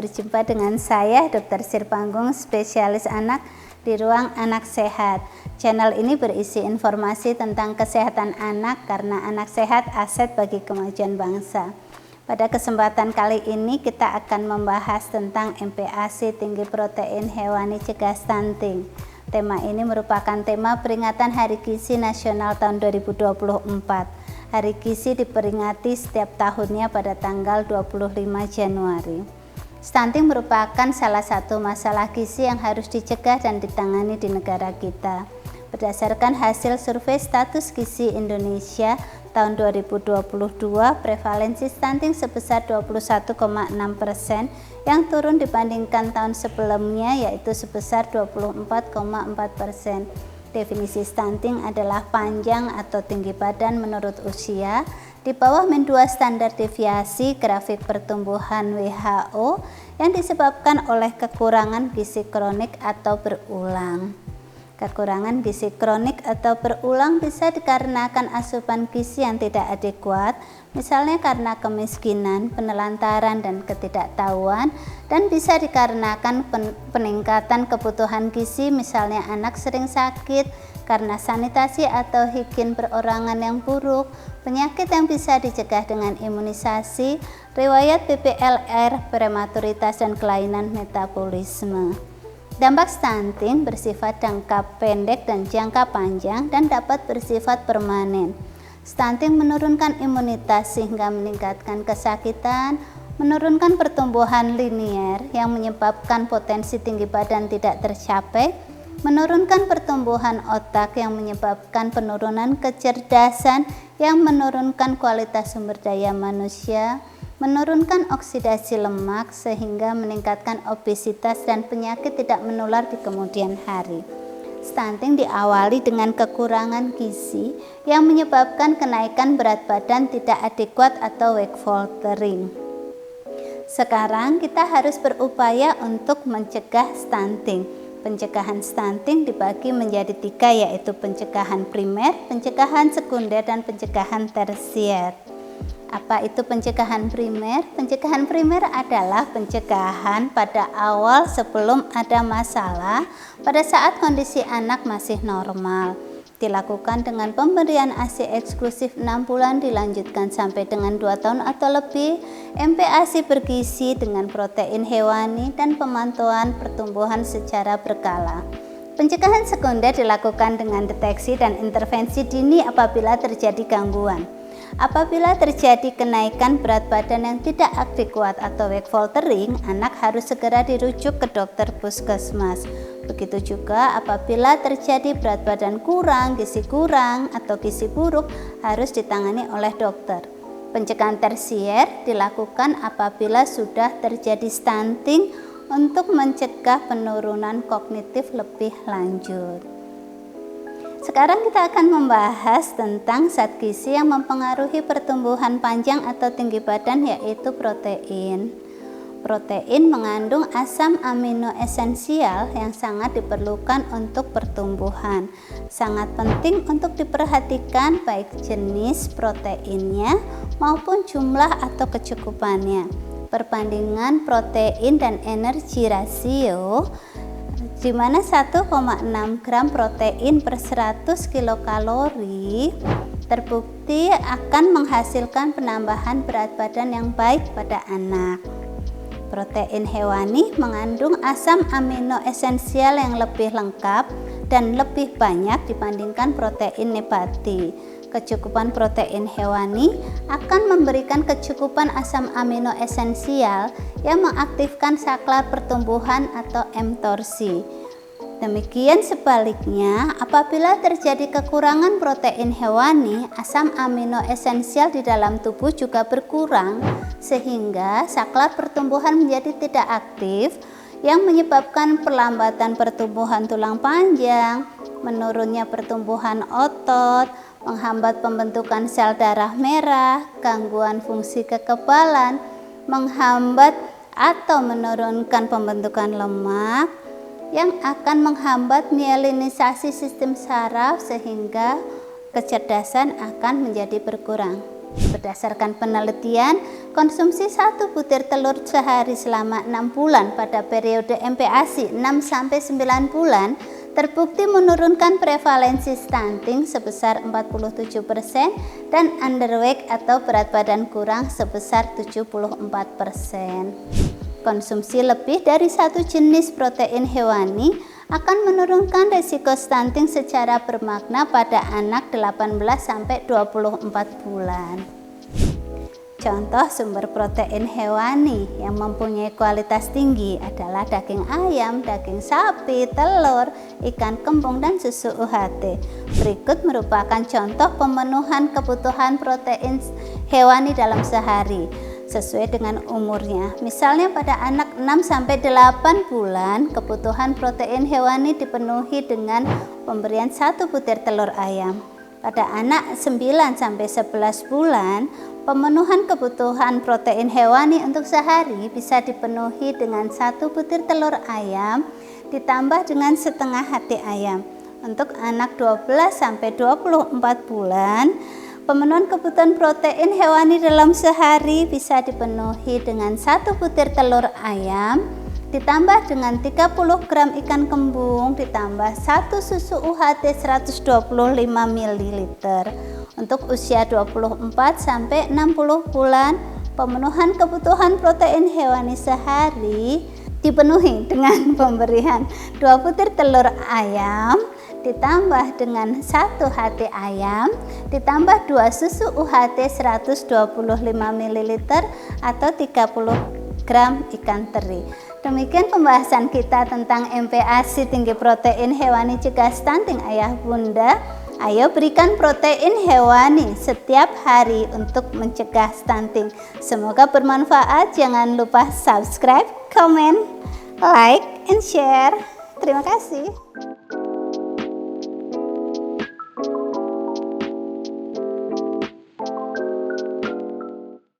berjumpa dengan saya Dr. Sirpanggung, spesialis anak di Ruang Anak Sehat. Channel ini berisi informasi tentang kesehatan anak karena anak sehat aset bagi kemajuan bangsa. Pada kesempatan kali ini kita akan membahas tentang MPASI, tinggi protein hewani cegah stunting. Tema ini merupakan tema peringatan Hari Gizi Nasional tahun 2024. Hari Gizi diperingati setiap tahunnya pada tanggal 25 Januari. Stunting merupakan salah satu masalah gizi yang harus dicegah dan ditangani di negara kita. Berdasarkan hasil survei status gizi Indonesia tahun 2022, prevalensi stunting sebesar 21,6% yang turun dibandingkan tahun sebelumnya, yaitu sebesar 24,4%. Definisi stunting adalah panjang atau tinggi badan menurut usia di bawah -2 standar deviasi grafik pertumbuhan WHO yang disebabkan oleh kekurangan gizi kronik atau berulang. Kekurangan gizi kronik atau berulang bisa dikarenakan asupan gizi yang tidak adekuat, misalnya karena kemiskinan, penelantaran, dan ketidaktahuan, dan bisa dikarenakan peningkatan kebutuhan gizi, misalnya anak sering sakit karena sanitasi atau higien perorangan yang buruk, penyakit yang bisa dicegah dengan imunisasi, riwayat PPLR, prematuritas, dan kelainan metabolisme. Dampak stunting bersifat jangka pendek dan jangka panjang dan dapat bersifat permanen. Stunting menurunkan imunitas sehingga meningkatkan kesakitan, menurunkan pertumbuhan linier yang menyebabkan potensi tinggi badan tidak tercapai, menurunkan pertumbuhan otak yang menyebabkan penurunan kecerdasan yang menurunkan kualitas sumber daya manusia, menurunkan oksidasi lemak sehingga meningkatkan obesitas dan penyakit tidak menular di kemudian hari. Stunting diawali dengan kekurangan gizi yang menyebabkan kenaikan berat badan tidak adekuat atau weight faltering. Sekarang kita harus berupaya untuk mencegah stunting. Pencegahan stunting dibagi menjadi 3, yaitu pencegahan primer, pencegahan sekunder, dan pencegahan tersier. Apa itu pencegahan primer? Pencegahan primer adalah pencegahan pada awal sebelum ada masalah pada saat kondisi anak masih normal. Dilakukan dengan pemberian ASI eksklusif 6 bulan dilanjutkan sampai dengan 2 tahun atau lebih, MPASI bergizi dengan protein hewani dan pemantauan pertumbuhan secara berkala. Pencegahan sekunder dilakukan dengan deteksi dan intervensi dini apabila terjadi gangguan. Apabila terjadi kenaikan berat badan yang tidak adekuat atau weight faltering, anak harus segera dirujuk ke dokter puskesmas. Begitu juga apabila terjadi berat badan kurang, atau gizi buruk, harus ditangani oleh dokter. Pencegahan tersier dilakukan apabila sudah terjadi stunting untuk mencegah penurunan kognitif lebih lanjut. Sekarang kita akan membahas tentang zat gizi yang mempengaruhi pertumbuhan panjang atau tinggi badan, yaitu protein. Protein mengandung asam amino esensial yang sangat diperlukan untuk pertumbuhan. Sangat penting untuk diperhatikan baik jenis proteinnya maupun jumlah atau kecukupannya. Perbandingan protein dan energi rasio di mana 1,6 gram protein per 100 kilokalori terbukti akan menghasilkan penambahan berat badan yang baik pada anak. Protein hewani mengandung asam amino esensial yang lebih lengkap dan lebih banyak dibandingkan protein nabati. Kecukupan protein hewani akan memberikan kecukupan asam amino esensial yang mengaktifkan saklar pertumbuhan atau mTORSI. Demikian sebaliknya, apabila terjadi kekurangan protein hewani, asam amino esensial di dalam tubuh juga berkurang sehingga saklar pertumbuhan menjadi tidak aktif yang menyebabkan perlambatan pertumbuhan tulang panjang, menurunnya pertumbuhan otot, menghambat pembentukan sel darah merah, gangguan fungsi kekebalan, menghambat atau menurunkan pembentukan lemak yang akan menghambat mielinisasi sistem saraf sehingga kecerdasan akan menjadi berkurang. Berdasarkan penelitian, konsumsi 1 butir telur sehari selama 6 bulan pada periode MPASI 6-9 bulan terbukti menurunkan prevalensi stunting sebesar 47% dan underweight atau berat badan kurang sebesar 74%. Konsumsi lebih dari 1 jenis protein hewani akan menurunkan risiko stunting secara bermakna pada anak 18-24 bulan. Contoh sumber protein hewani yang mempunyai kualitas tinggi adalah daging ayam, daging sapi, telur, ikan kembung, dan susu UHT. Berikut merupakan contoh pemenuhan kebutuhan protein hewani dalam sehari sesuai dengan umurnya. Misalnya pada anak 6-8 bulan, kebutuhan protein hewani dipenuhi dengan pemberian 1 butir telur ayam. Pada anak 9-11 bulan, pemenuhan kebutuhan protein hewani untuk sehari bisa dipenuhi dengan 1 butir telur ayam ditambah dengan setengah hati ayam. Untuk anak 12-24 bulan, pemenuhan kebutuhan protein hewani dalam sehari bisa dipenuhi dengan 1 butir telur ayam ditambah dengan 30 gram ikan kembung ditambah 1 susu UHT 125 ml. Untuk usia 24-60 bulan, pemenuhan kebutuhan protein hewani sehari dipenuhi dengan pemberian 2 butir telur ayam ditambah dengan 1 hati ayam ditambah 2 susu UHT 125 ml atau 30 gram ikan teri. Demikian pembahasan kita tentang MPASI tinggi protein hewani cegah stunting ayah bunda. Ayo berikan protein hewani setiap hari untuk mencegah stunting. Semoga bermanfaat. Jangan lupa subscribe, comment, like, and share. Terima kasih.